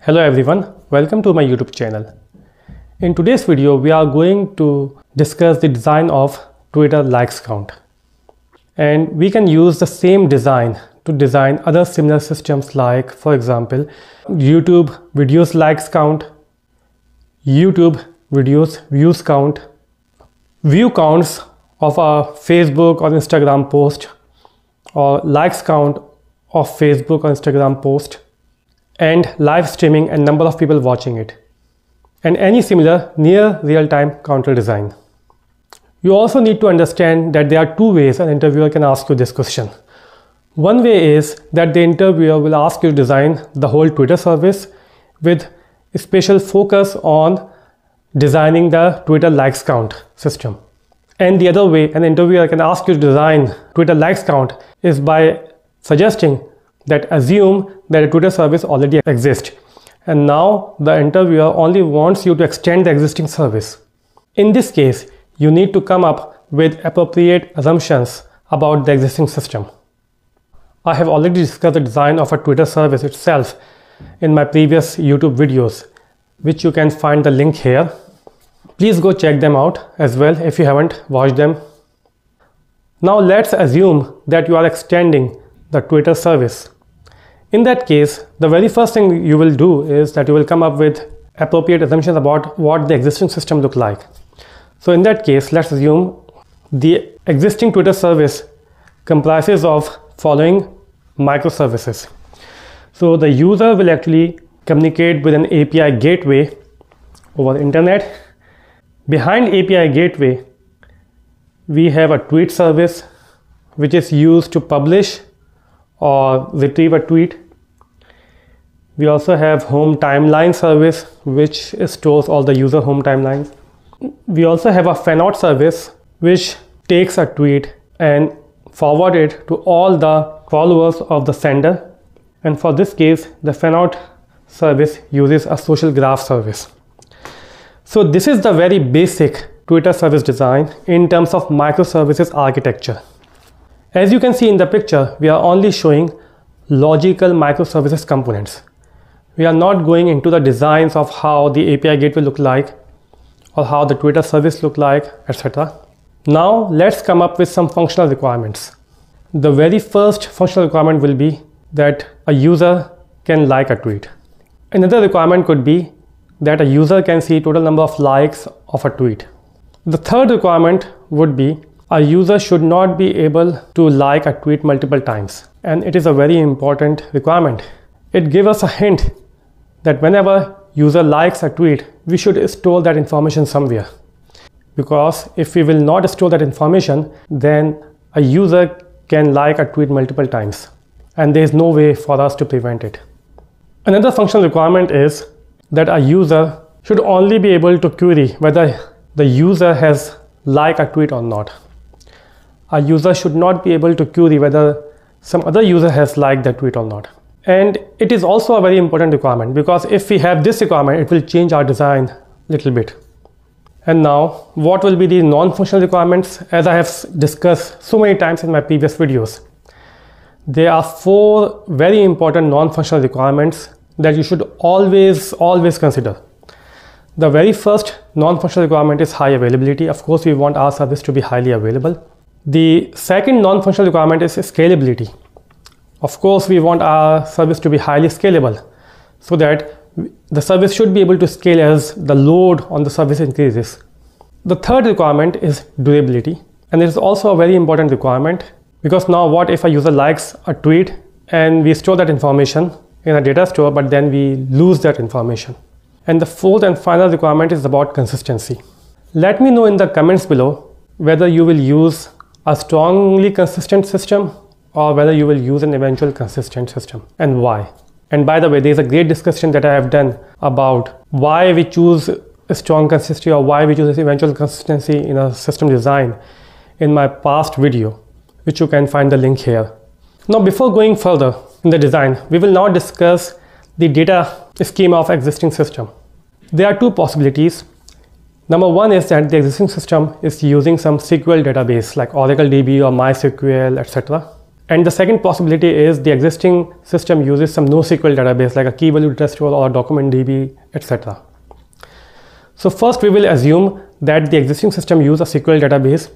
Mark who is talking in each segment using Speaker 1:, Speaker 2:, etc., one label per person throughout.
Speaker 1: Hello everyone, welcome to my YouTube channel. In today's video, we are going to discuss the design of Twitter likes count. And we can use the same design to design other similar systems like, for example, YouTube videos likes count, YouTube videos views count, view counts of a Facebook or Instagram post, or likes count of Facebook or Instagram post, and live streaming and number of people watching it, and any similar near real-time counter design. You also need to understand that there are two ways an interviewer can ask you this question. One way is that the interviewer will ask you to design the whole Twitter service with a special focus on designing the Twitter likes count system. And the other way an interviewer can ask you to design Twitter likes count is by suggesting that assume that a Twitter service already exists, and now the interviewer only wants you to extend the existing service. In this case, you need to come up with appropriate assumptions about the existing system. I have already discussed the design of a Twitter service itself in my previous YouTube videos, which you can find the link here. Please go check them out as well if you haven't watched them. Now let's assume that you are extending the Twitter service. In that case, the very first thing you will do is that you will come up with appropriate assumptions about what the existing system looks like. So in that case, let's assume the existing Twitter service comprises of following microservices. So the user will actually communicate with an API gateway over the internet. Behind API gateway, we have a tweet service which is used to publish or retrieve a tweet. We also have home timeline service which stores all the user home timelines. We also have a fanout service which takes a tweet and forward it to all the followers of the sender. And for this case, the fanout service uses a social graph service. So this is the very basic Twitter service design in terms of microservices architecture. As you can see in the picture, we are only showing logical microservices components. We are not going into the designs of how the API gateway look like or how the Twitter service look like, etc. Now let's come up with some functional requirements. The very first functional requirement will be that a user can like a tweet. Another requirement could be that a user can see total number of likes of a tweet. The third requirement would be a user should not be able to like a tweet multiple times, and it is a very important requirement. It gives us a hint that whenever user likes a tweet, we should store that information somewhere, because if we will not store that information, then a user can like a tweet multiple times, and there is no way for us to prevent it. Another functional requirement is that a user should only be able to query whether the user has liked a tweet or not. A user should not be able to query whether some other user has liked that tweet or not. And it is also a very important requirement, because if we have this requirement, it will change our design a little bit. And now, what will be the non-functional requirements? As I have discussed so many times in my previous videos, there are 4 very important non-functional requirements that you should always consider. The very first non-functional requirement is high availability. Of course, we want our service to be highly available. The second non-functional requirement is scalability. Of course, we want our service to be highly scalable so that the service should be able to scale as the load on the service increases. The third requirement is durability, and it is also a very important requirement, because now what if a user likes a tweet and we store that information in a data store, but then we lose that information. And the fourth and final requirement is about consistency. Let me know in the comments below whether you will use a strongly consistent system or whether you will use an eventual consistent system, and why. And by the way, there is a great discussion that I have done about why we choose a strong consistency or why we choose eventual consistency in a system design in my past video, which you can find the link here. Now, before going further in the design, we will now discuss the data schema of existing system. There are 2 possibilities. Number 1 is that the existing system is using some SQL database like Oracle DB or MySQL, etc. And the second possibility is the existing system uses some NoSQL database like a key value retrieval or DocumentDB, etc. So first we will assume that the existing system uses a SQL database,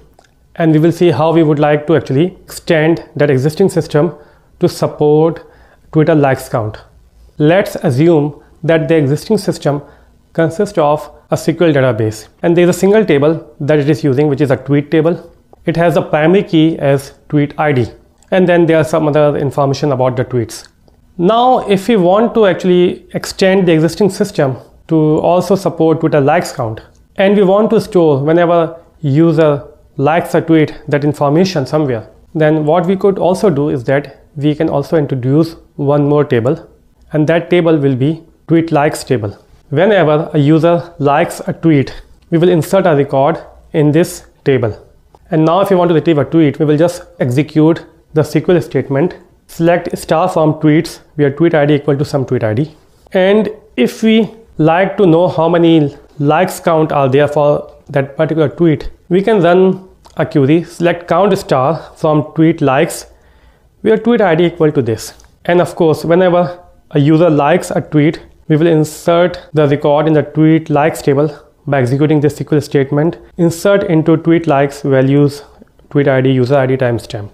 Speaker 1: and we will see how we would like to actually extend that existing system to support Twitter likes count. Let's assume that the existing system consists of a SQL database, and there is a single table that it is using, which is a tweet table. It has a primary key as tweet ID, and then there are some other information about the tweets. Now if we want to actually extend the existing system to also support Twitter likes count, and we want to store whenever user likes a tweet that information somewhere, then what we could also do is that we can also introduce one more table, and that table will be tweet likes table. Whenever a user likes a tweet, we will insert a record in this table. And now if you want to retrieve a tweet, we will just execute the SQL statement, select star from tweets where tweet ID equal to some tweet ID. And if we like to know how many likes count are there for that particular tweet, we can run a query, select count star from tweet likes where tweet ID equal to this. And of course, whenever a user likes a tweet, we will insert the record in the tweet likes table by executing this SQL statement, insert into tweet likes values tweet ID, user ID, timestamp.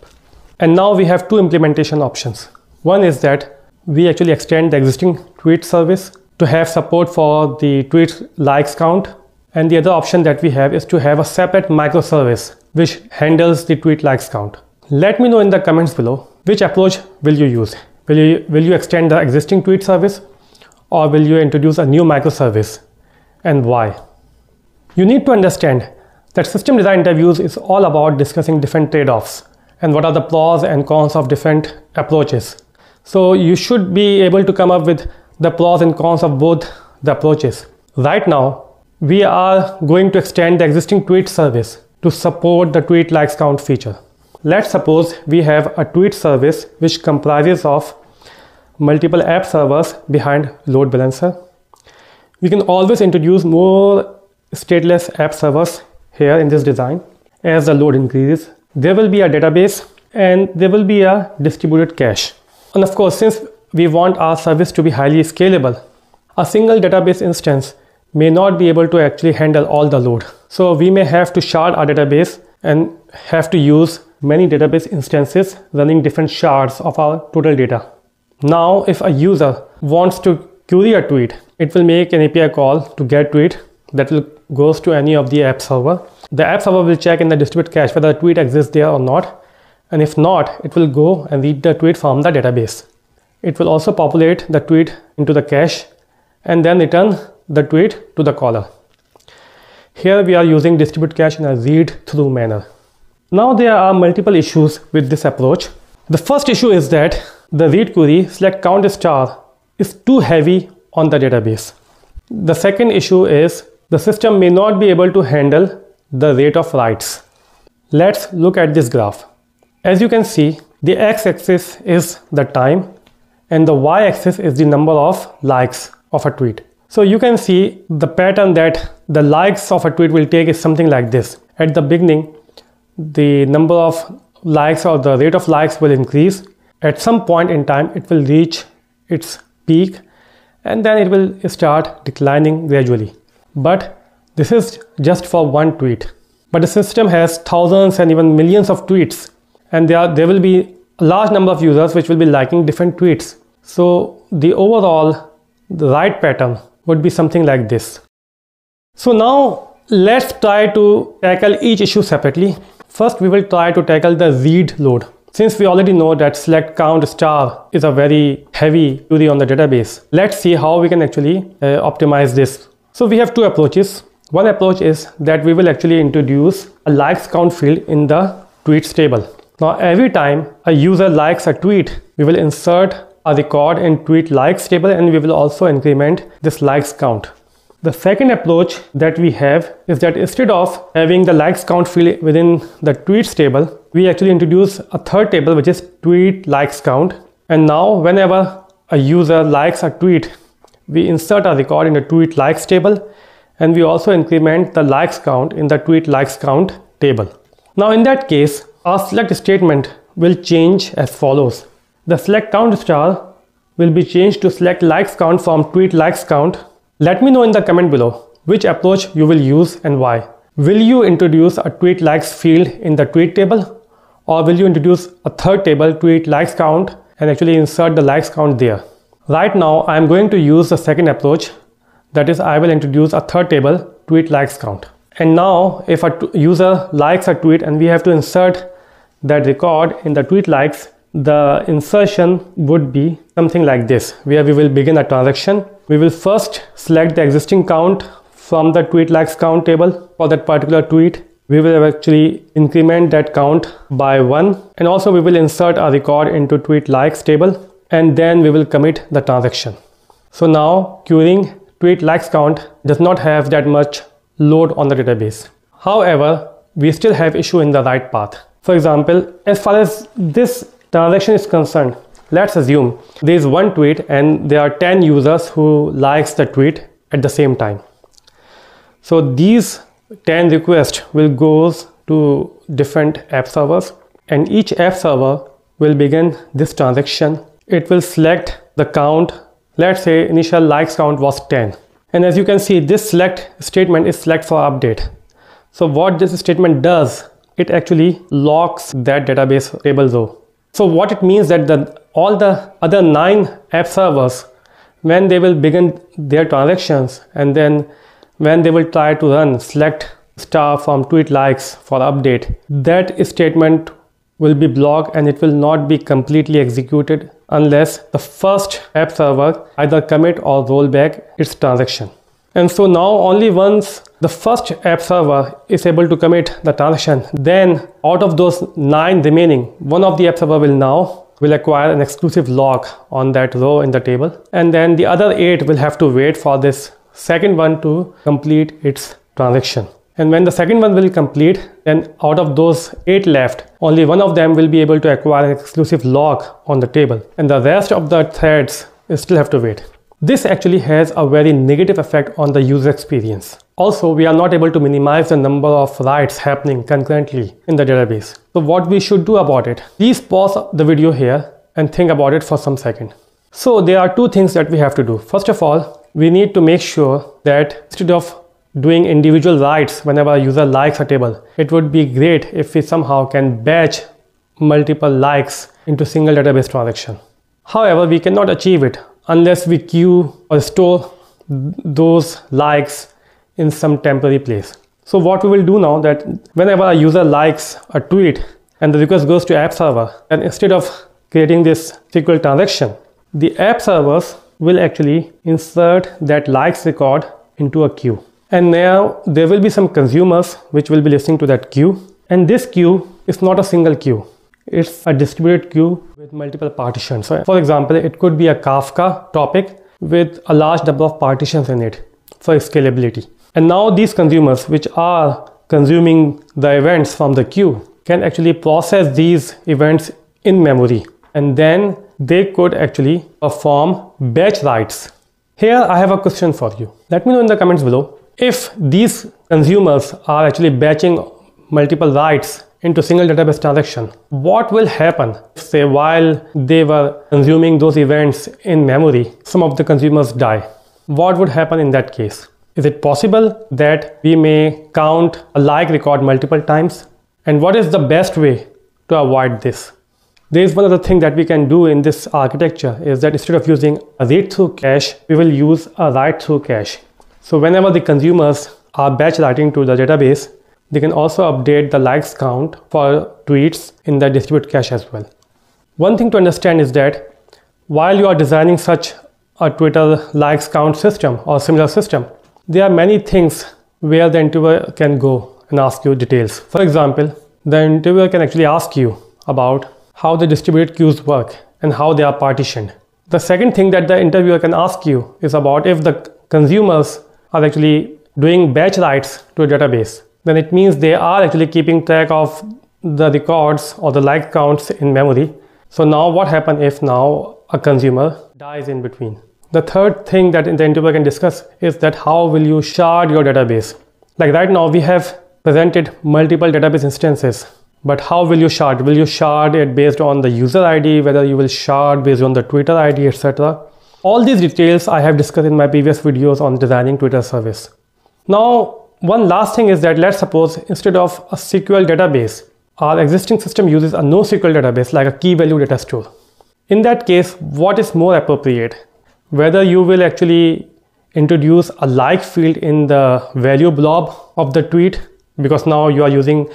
Speaker 1: And now we have two implementation options. One is that we actually extend the existing tweet service to have support for the tweet likes count. And the other option that we have is to have a separate microservice which handles the tweet likes count. Let me know in the comments below which approach will you use. Will you extend the existing tweet service, or will you introduce a new microservice, and why? You need to understand that system design interviews is all about discussing different trade-offs and what are the pros and cons of different approaches. So you should be able to come up with the pros and cons of both the approaches. Right now, we are going to extend the existing tweet service to support the tweet likes count feature. Let's suppose we have a tweet service which comprises of multiple app servers behind load balancer. We can always introduce more stateless app servers here in this design. As the load increases, there will be a database and there will be a distributed cache. And of course, since we want our service to be highly scalable, a single database instance may not be able to actually handle all the load. So we may have to shard our database and have to use many database instances running different shards of our total data. Now, if a user wants to query a tweet, it will make an API call to get tweet that will goes to any of the app server. The app server will check in the distributed cache whether a tweet exists there or not. And if not, it will go and read the tweet from the database. It will also populate the tweet into the cache and then return the tweet to the caller. Here we are using distributed cache in a read-through manner. Now there are multiple issues with this approach. The first issue is that the read query select count star is too heavy on the database. The second issue is the system may not be able to handle the rate of writes. Let's look at this graph. As you can see, the x-axis is the time and the y-axis is the number of likes of a tweet. So you can see the pattern that the likes of a tweet will take is something like this. At the beginning, the number of likes or the rate of likes will increase. At some point in time, it will reach its peak and then it will start declining gradually. But this is just for one tweet. But the system has thousands and even millions of tweets, and there will be a large number of users which will be liking different tweets. So the right pattern would be something like this. So now let's try to tackle each issue separately. First, we will try to tackle the read load. Since we already know that select count star is a very heavy query on the database, let's see how we can actually optimize this. So we have two approaches. One approach is that we will actually introduce a likes count field in the tweets table. Now every time a user likes a tweet, we will insert a record in tweet likes table and we will also increment this likes count. The second approach that we have is that instead of having the likes count field within the tweets table, we actually introduce a third table which is tweet likes count. And now whenever a user likes a tweet, we insert a record in the tweet likes table and we also increment the likes count in the tweet likes count table. Now in that case, our select statement will change as follows. The select count star will be changed to select likes count from tweet likes count. Let me know in the comment below which approach you will use and why. Will you introduce a tweet likes field in the tweet table, or will you introduce a third table, tweet likes count, and actually insert the likes count there? Right now I am going to use the second approach, that is I will introduce a third table, tweet likes count. And now if a user likes a tweet and we have to insert that record in the tweet likes, the insertion would be something like this, where we will begin a transaction. We will first select the existing count from the tweet likes count table for that particular tweet. We will actually increment that count by 1, and also we will insert a record into tweet likes table, and then we will commit the transaction. So now querying tweet likes count does not have that much load on the database. However, we still have issue in the right path. For example, as far as this transaction is concerned, let's assume there is one tweet and there are 10 users who likes the tweet at the same time. So these 10 requests will go to different app servers, and each app server will begin this transaction. It will select the count. Let's say initial likes count was 10. And as you can see, this select statement is select for update. So what this statement does, it actually locks that database table row. So what it means that all the other 9 app servers, when they will begin their transactions and then when they will try to run select star from tweet likes for update, that statement will be blocked and it will not be completely executed unless the first app server either commit or roll back its transaction. And so now only once the first app server is able to commit the transaction, then out of those 9 remaining, one of the app server will acquire an exclusive lock on that row in the table, and then the other 8 will have to wait for this second one to complete its transaction. And when the second one will complete, then out of those 8 left, only one of them will be able to acquire an exclusive lock on the table, and the rest of the threads still have to wait. This actually has a very negative effect on the user experience. Also, we are not able to minimize the number of writes happening concurrently in the database. So what we should do about it? Please pause the video here and think about it for some second. So there are 2 things that we have to do. First of all, we need to make sure that instead of doing individual writes whenever a user likes a table, it would be great if we somehow can batch multiple likes into single database transaction. However, we cannot achieve it unless we queue or store those likes in some temporary place. So what we will do now, that whenever a user likes a tweet and the request goes to app server, and instead of creating this SQL transaction, the app servers will actually insert that likes record into a queue. And now there will be some consumers which will be listening to that queue, and this queue is not a single queue. It's a distributed queue with multiple partitions. So for example, it could be a Kafka topic with a large number of partitions in it for scalability. And now these consumers which are consuming the events from the queue can actually process these events in memory, and then they could actually perform batch writes. Here I have a question for you. Let me know in the comments below. If these consumers are actually batching multiple writes into single database transaction, what will happen if, say, while they were consuming those events in memory, some of the consumers die? What would happen in that case? Is it possible that we may count a like record multiple times? And what is the best way to avoid this? There is one other thing that we can do in this architecture, is that instead of using a read-through cache, we will use a write-through cache. So whenever the consumers are batch writing to the database, they can also update the likes count for tweets in the distributed cache as well. One thing to understand is that while you are designing such a Twitter likes count system or similar system, there are many things where the interviewer can go and ask you details. For example, the interviewer can actually ask you about how the distributed queues work and how they are partitioned. The second thing that the interviewer can ask you is about if the consumers are actually doing batch writes to a database, then it means they are actually keeping track of the records or the like counts in memory. So now what happens if now a consumer dies in between? The third thing that the interviewer can discuss is that how will you shard your database? Like right now we have presented multiple database instances But how will you shard? Will you shard it based on the user ID, whether you will shard based on the Twitter ID, etc.? All these details I have discussed in my previous videos on designing Twitter service. Now, one last thing is that let's suppose instead of a SQL database, our existing system uses a NoSQL database like a key value data store. In that case, what is more appropriate? Whether you will actually introduce a like field in the value blob of the tweet, because now you are using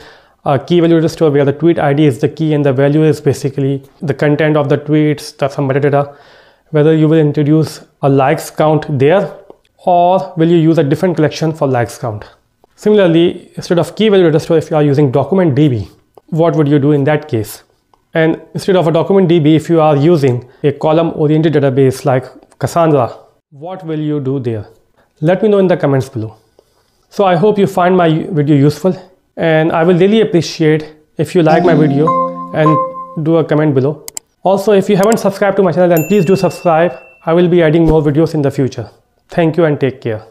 Speaker 1: a key value data store where the tweet ID is the key and the value is basically the content of the tweets, some metadata. Whether you will introduce a likes count there, or will you use a different collection for likes count? Similarly, instead of key value data store, if you are using document DB, what would you do in that case? And instead of a document DB, if you are using a column oriented database like Cassandra, what will you do there? Let me know in the comments below. So I hope you find my video useful, and I will really appreciate if you like my video and do a comment below. Also, if you haven't subscribed to my channel, then please do subscribe. I will be adding more videos in the future. Thank you and take care.